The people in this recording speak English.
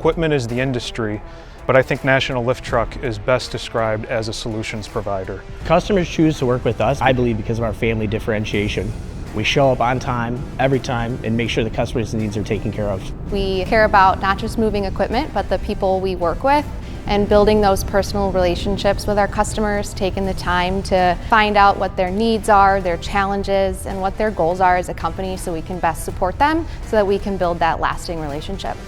Equipment is the industry, but I think National Lift Truck is best described as a solutions provider. Customers choose to work with us, I believe, because of our family differentiation. We show up on time, every time, and make sure the customer's needs are taken care of. We care about not just moving equipment, but the people we work with, and building those personal relationships with our customers, taking the time to find out what their needs are, their challenges, and what their goals are as a company so we can best support them so that we can build that lasting relationship.